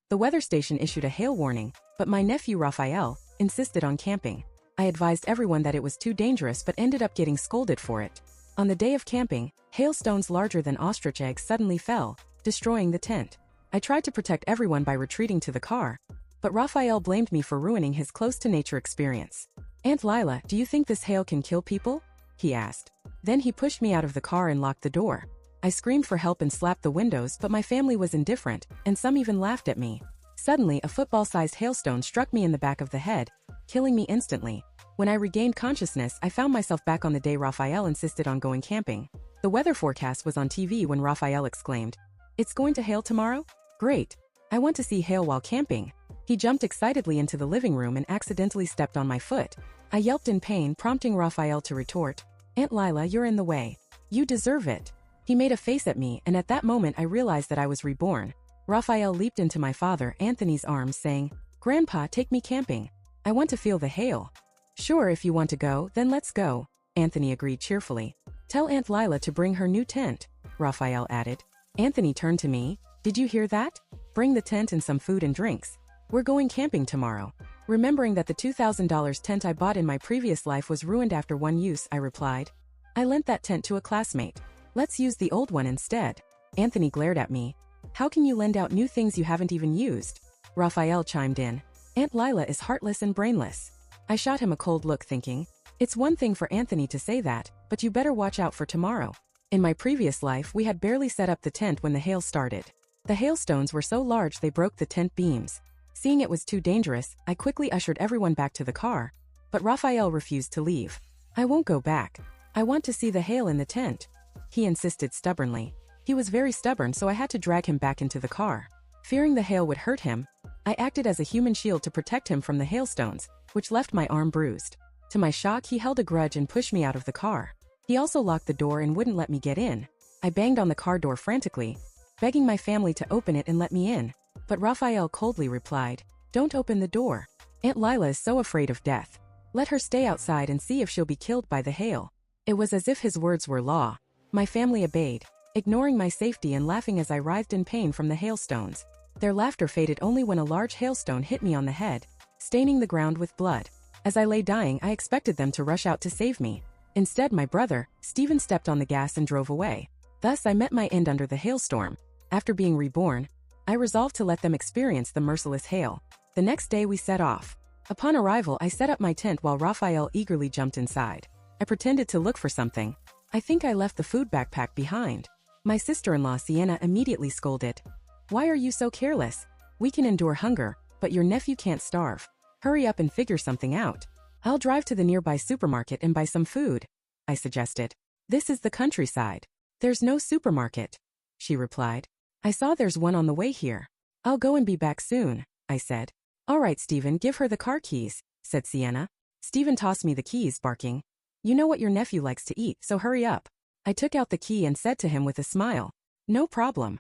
The weather station issued a hail warning, but my nephew Raphael insisted on camping. I advised everyone that it was too dangerous but ended up getting scolded for it. On the day of camping, hailstones larger than ostrich eggs suddenly fell, destroying the tent. I tried to protect everyone by retreating to the car, but Raphael blamed me for ruining his close-to-nature experience. "Aunt Lila, do you think this hail can kill people?" he asked. Then he pushed me out of the car and locked the door. I screamed for help and slapped the windows, but my family was indifferent, and some even laughed at me. Suddenly, a football-sized hailstone struck me in the back of the head, killing me instantly. When I regained consciousness, I found myself back on the day Raphael insisted on going camping. The weather forecast was on TV when Raphael exclaimed, "It's going to hail tomorrow? Great! I want to see hail while camping." He jumped excitedly into the living room and accidentally stepped on my foot. I yelped in pain, prompting Raphael to retort, "Aunt Lila, you're in the way. You deserve it." He made a face at me, and at that moment I realized that I was reborn. Raphael leaped into my father, Anthony's arms, saying, "Grandpa, take me camping. I want to feel the hail." "Sure, if you want to go, then let's go," Anthony agreed cheerfully. "Tell Aunt Lila to bring her new tent," Raphael added. Anthony turned to me, "Did you hear that? Bring the tent and some food and drinks. We're going camping tomorrow." Remembering that the $2,000 tent I bought in my previous life was ruined after one use, I replied, "I lent that tent to a classmate. Let's use the old one instead." Anthony glared at me. "How can you lend out new things you haven't even used?" Raphael chimed in, "Aunt Lila is heartless and brainless." I shot him a cold look thinking, it's one thing for Anthony to say that, but you better watch out for tomorrow. In my previous life, we had barely set up the tent when the hail started. The hailstones were so large they broke the tent beams. Seeing it was too dangerous, I quickly ushered everyone back to the car, but Raphael refused to leave. "I won't go back. I want to see the hail in the tent," he insisted stubbornly. He was very stubborn, so I had to drag him back into the car. Fearing the hail would hurt him, I acted as a human shield to protect him from the hailstones, which left my arm bruised. To my shock, he held a grudge and pushed me out of the car. He also locked the door and wouldn't let me get in. I banged on the car door frantically, begging my family to open it and let me in. But Raphael coldly replied, "Don't open the door. Aunt Lila is so afraid of death. Let her stay outside and see if she'll be killed by the hail." It was as if his words were law. My family obeyed, ignoring my safety and laughing as I writhed in pain from the hailstones. Their laughter faded only when a large hailstone hit me on the head, staining the ground with blood. As I lay dying, I expected them to rush out to save me. Instead, my brother, Stephen, stepped on the gas and drove away. Thus, I met my end under the hailstorm. After being reborn, I resolved to let them experience the merciless hail. The next day we set off. Upon arrival, I set up my tent while Raphael eagerly jumped inside. I pretended to look for something. I think I left the food backpack behind. My sister-in-law Sienna immediately scolded, "Why are you so careless? We can endure hunger, but your nephew can't starve. Hurry up and figure something out." "I'll drive to the nearby supermarket and buy some food," I suggested. "This is the countryside. There's no supermarket," she replied. "I saw there's one on the way here. I'll go and be back soon," I said. "All right, Stephen, give her the car keys," said Sienna. Stephen tossed me the keys, barking, "You know what your nephew likes to eat, so hurry up." I took out the key and said to him with a smile, "No problem.